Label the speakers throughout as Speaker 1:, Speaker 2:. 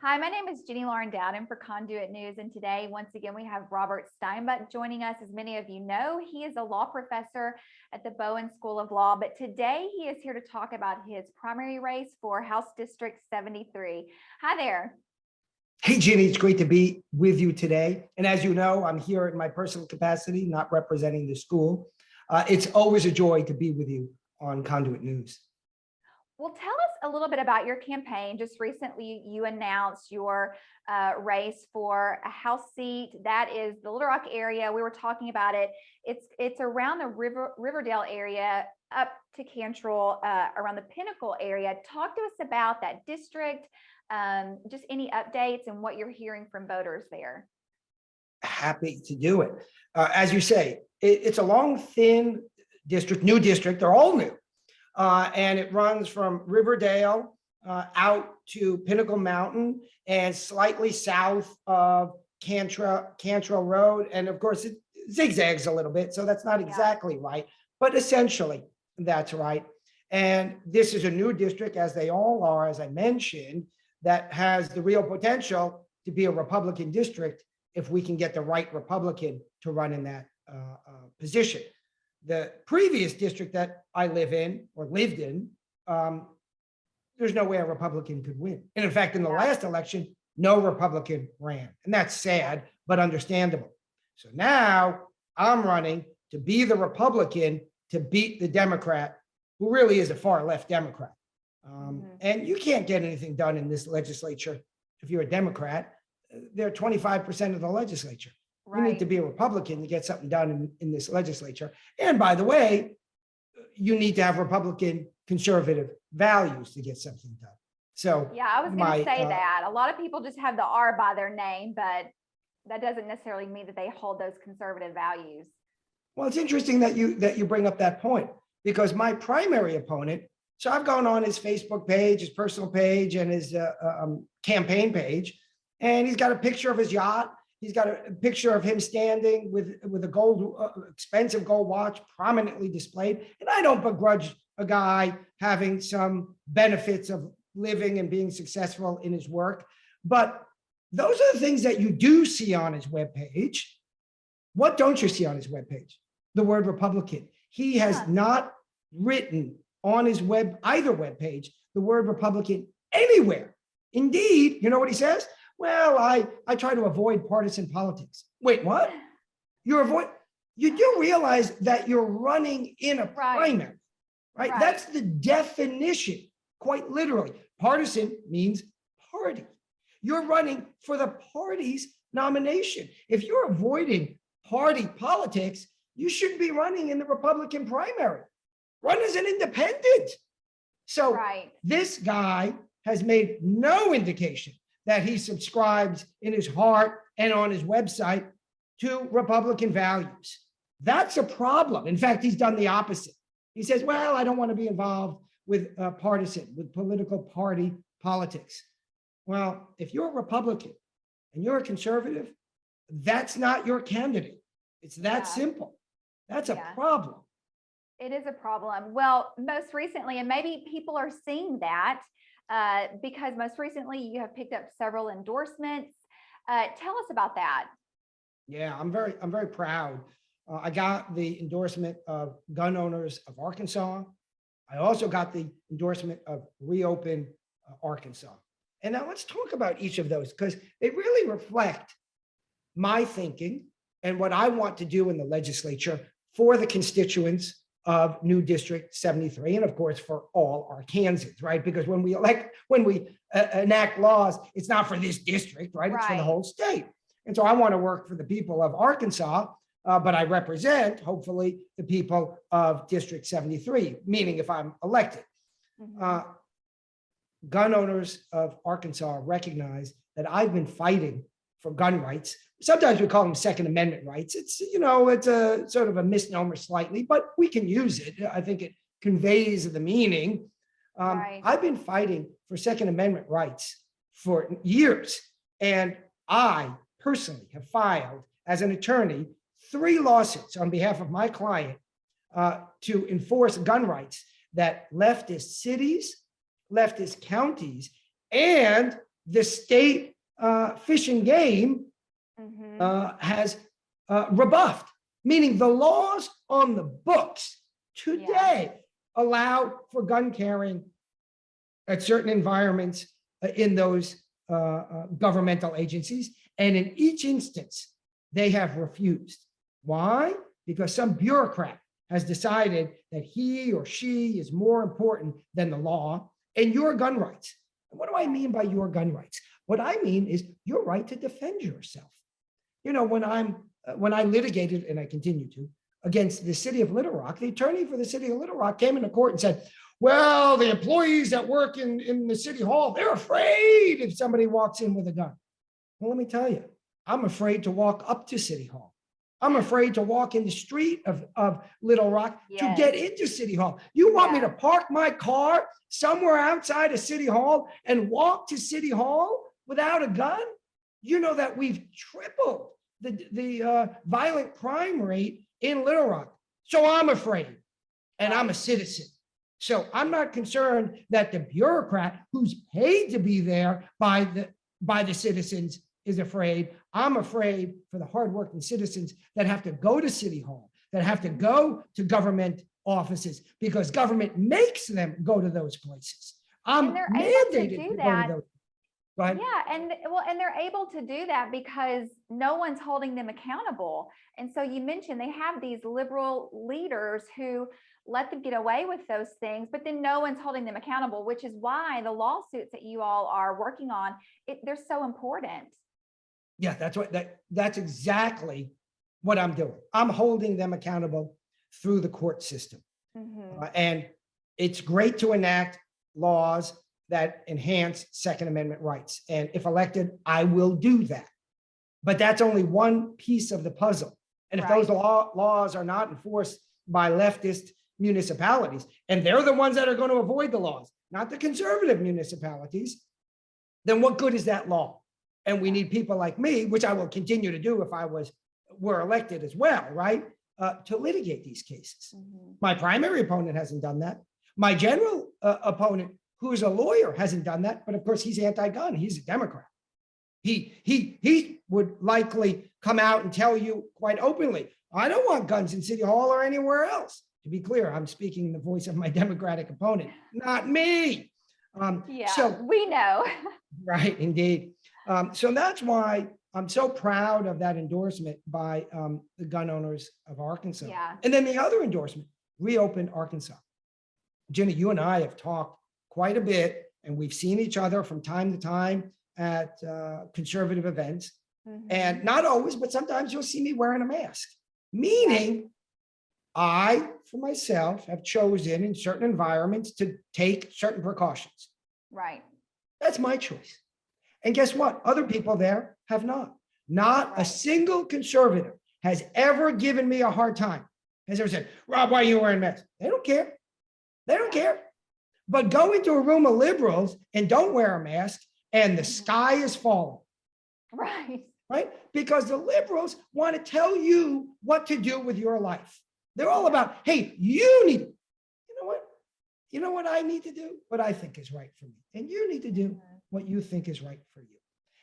Speaker 1: Hi, my name is Jenny Lauren Dowden for Conduit News, and today, once again, we have Robert Steinbuch joining us. As many of you know, he is a law professor at the Bowen School of Law, but today he is here to talk about his primary race for House District 73. Hi there.
Speaker 2: Hey, Jenny, it's great to be with you today. And as you know, I'm here in my personal capacity, not representing the school. It's always a joy to be with you on Conduit News.
Speaker 1: Well, tell us a little bit about your campaign. Just recently, you announced your race for a House seat. That is the Little Rock area. We were talking about it. It's around the Riverdale area up to Cantrell, around the Pinnacle area. Talk to us about that district, just any updates and what you're hearing from voters there.
Speaker 2: Happy to do it. As you say, it's a long, thin district, new district. They're all new. And it runs from Riverdale out to Pinnacle Mountain and slightly south of Cantrell Road. And of course, it zigzags a little bit, so that's not exactly right, but essentially that's right. And this is a new district, as they all are, as I mentioned, that has the real potential to be a Republican district if we can get the right Republican to run in that position. The previous district that I live in or lived in, there's no way a Republican could win. And in fact, in the last election, no Republican ran. And that's sad, but understandable. So now I'm running to be the Republican to beat the Democrat, who really is a far left Democrat. And you can't get anything done in this legislature if you're a Democrat. They're 25% of the legislature. You need to be a Republican to get something done in this legislature. And by the way, you need to have Republican conservative values to get something done. So
Speaker 1: yeah, I was going to say that. A lot of people just have the R by their name, but that doesn't necessarily mean that they hold those conservative values.
Speaker 2: Well, it's interesting that you bring up that point, because my primary opponent, so I've gone on his Facebook page, his personal page, and his campaign page, and he's got a picture of his yacht. He's got a picture of him standing with a gold, expensive gold watch prominently displayed. And I don't begrudge a guy having some benefits of living and being successful in his work. But those are the things that you do see on his webpage. What don't you see on his webpage? The word Republican. He has not written on his either webpage the word Republican anywhere. Indeed, you know what he says? Well, I try to avoid partisan politics. Wait, what? You do realize that you're running in a primary, right? That's the definition, quite literally. Partisan means party. You're running for the party's nomination. If you're avoiding party politics, you shouldn't be running in the Republican primary. Run as an independent. So this guy has made no indication that he subscribes in his heart and on his website to Republican values. That's a problem. In fact, he's done the opposite. He says, well, I don't want to be involved with with political party politics. Well, if you're a Republican and you're a conservative, that's not your candidate. It's that simple. That's a problem.
Speaker 1: It is a problem. Well, most recently, and maybe people are seeing that, because most recently you have picked up several endorsements. Tell us about that.
Speaker 2: Yeah, I'm very proud. I got the endorsement of Gun Owners of Arkansas. I also got the endorsement of Reopen Arkansas. And now let's talk about each of those, because they really reflect my thinking and what I want to do in the legislature for the constituents of new District 73, and of course for all Arkansans, right? Because when we enact laws, it's not for this district, right? It's for the whole state. And so I want to work for the people of Arkansas, but I represent, hopefully, the people of District 73, meaning if I'm elected. Gun Owners of Arkansas recognize that I've been fighting for gun rights. Sometimes we call them Second Amendment rights. It's, it's a sort of a misnomer slightly, but we can use it. I think it conveys the meaning. I've been fighting for Second Amendment rights for years. And I personally have filed, as an attorney, 3 lawsuits on behalf of my client to enforce gun rights that leftist cities, leftist counties, and the state Fish and Game has rebuffed, meaning the laws on the books today allow for gun carrying at certain environments in those governmental agencies. And in each instance, they have refused. Why? Because some bureaucrat has decided that he or she is more important than the law and your gun rights. And what do I mean by your gun rights? What I mean is your right to defend yourself. You know, when I litigated, and I continue to, against the city of Little Rock, the attorney for the city of Little Rock came into court and said, well, the employees that work in the city hall, they're afraid if somebody walks in with a gun. Well, let me tell you, I'm afraid to walk up to City Hall. I'm afraid to walk in the street of Little Rock to get into City Hall. You want me to park my car somewhere outside of City Hall and walk to City Hall without a gun? You know that we've tripled the violent crime rate in Little Rock. So I'm afraid, and I'm a citizen. So I'm not concerned that the bureaucrat who's paid to be there by the citizens is afraid. I'm afraid for the hardworking citizens that have to go to City Hall, that have to go to government offices because government makes them go to those places. I'm mandated to go to those. Go ahead.
Speaker 1: Yeah, and they're able to do that because no one's holding them accountable. And so you mentioned they have these liberal leaders who let them get away with those things, but then no one's holding them accountable, which is why the lawsuits that you all are working on, they're so important.
Speaker 2: Yeah, that's exactly what I'm doing. I'm holding them accountable through the court system. And it's great to enact laws that enhance Second Amendment rights. And if elected, I will do that. But that's only one piece of the puzzle. And if those laws are not enforced by leftist municipalities, and they're the ones that are going to avoid the laws, not the conservative municipalities, then what good is that law? And we need people like me, which I will continue to do if I were elected as well, right? To litigate these cases. My primary opponent hasn't done that. My general opponent, who is a lawyer, hasn't done that. But of course, he's anti-gun. He's a Democrat. He would likely come out and tell you quite openly, I don't want guns in City Hall or anywhere else. To be clear, I'm speaking in the voice of my Democratic opponent, not me.
Speaker 1: So we know.
Speaker 2: Right, indeed. So that's why I'm so proud of that endorsement by the gun owners of Arkansas. And then the other endorsement, Reopen Arkansas. Jenny, you and I have talked quite a bit, and we've seen each other from time to time at conservative events. And not always, but sometimes you'll see me wearing a mask, meaning I, for myself, have chosen in certain environments to take certain precautions.
Speaker 1: Right.
Speaker 2: That's my choice. And guess what? Other people there have not. Not a single conservative has ever given me a hard time. Has ever said, Rob, why are you wearing masks? They don't care. They don't care. But go into a room of liberals and don't wear a mask and the sky is falling. Right? Because the liberals want to tell you what to do with your life. They're all about, hey, you know what I need to do? What I think is right for me. And you need to do what you think is right for you.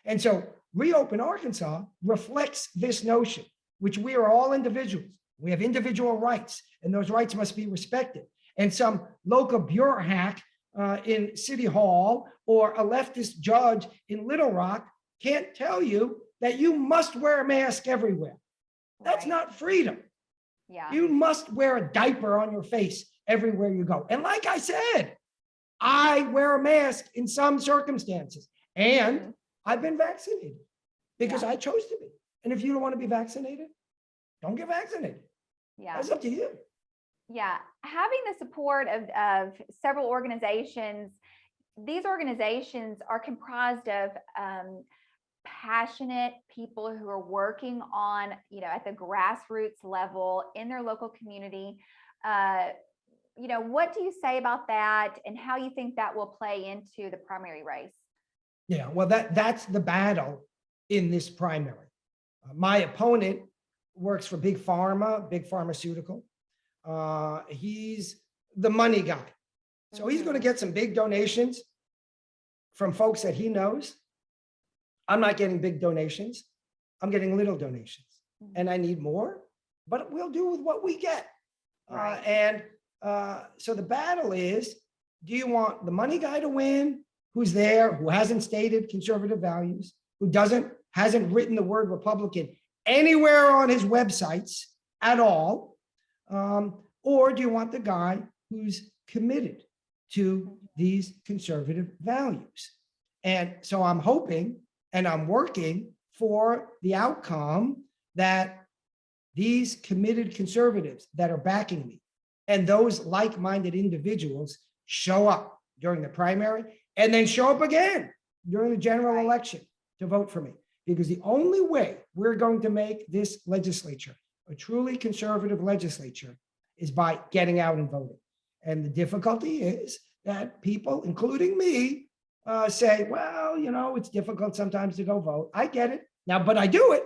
Speaker 2: And so Reopen Arkansas reflects this notion, which we are all individuals. We have individual rights, and those rights must be respected. And some local bureau hack in City Hall or a leftist judge in Little Rock can't tell you that you must wear a mask everywhere. That's not freedom. You must wear a diaper on your face everywhere you go. And like I said, I wear a mask in some circumstances, and I've been vaccinated because I chose to be. And if you don't want to be vaccinated, don't get vaccinated. That's up to you.
Speaker 1: Having the support of several organizations, these organizations are comprised of passionate people who are working on, at the grassroots level in their local community. What do you say about that, and how you think that will play into the primary race?
Speaker 2: Yeah, well, that's the battle in this primary. My opponent works for big pharma, big pharmaceutical. He's the money guy. So he's going to get some big donations from folks that he knows. I'm not getting big donations. I'm getting little donations, and I need more, but we'll do with what we get.
Speaker 1: Right.
Speaker 2: So the battle is, do you want the money guy to win, who's there, who hasn't stated conservative values, who hasn't written the word Republican anywhere on his websites at all? Or do you want the guy who's committed to these conservative values? And so I'm hoping and I'm working for the outcome that these committed conservatives that are backing me and those like-minded individuals show up during the primary and then show up again during the general election to vote for me. Because the only way we're going to make this legislature a truly conservative legislature is by getting out and voting. And the difficulty is that people, including me, say, well, it's difficult sometimes to go vote. I get it now, but I do it,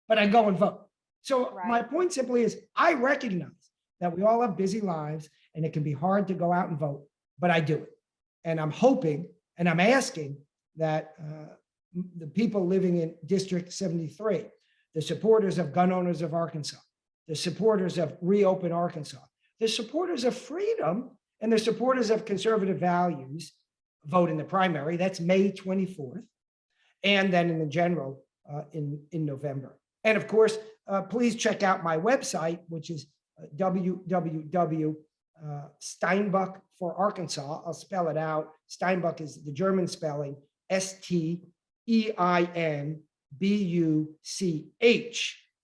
Speaker 2: but I go and vote. So my point simply is, I recognize that we all have busy lives and it can be hard to go out and vote, but I do it. And I'm hoping and I'm asking that the people living in District 73, the supporters of Gun Owners of Arkansas, the supporters of Reopen Arkansas, the supporters of freedom, and the supporters of conservative values vote in the primary. That's May 24th. And then in the general in November. And of course, please check out my website, which is www.Steinbuch for Arkansas. I'll spell it out. Steinbuch is the German spelling, STEINBUCH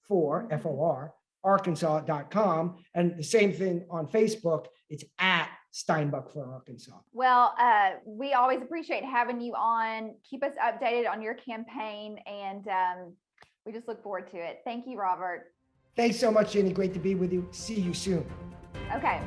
Speaker 2: for FOR, Arkansas.com. And the same thing on Facebook, it's at Steinbuch for Arkansas.
Speaker 1: Well, we always appreciate having you on. Keep us updated on your campaign, and we just look forward to it. Thank you, Robert.
Speaker 2: Thanks so much, Jenny. Great to be with you. See you soon.
Speaker 1: Okay.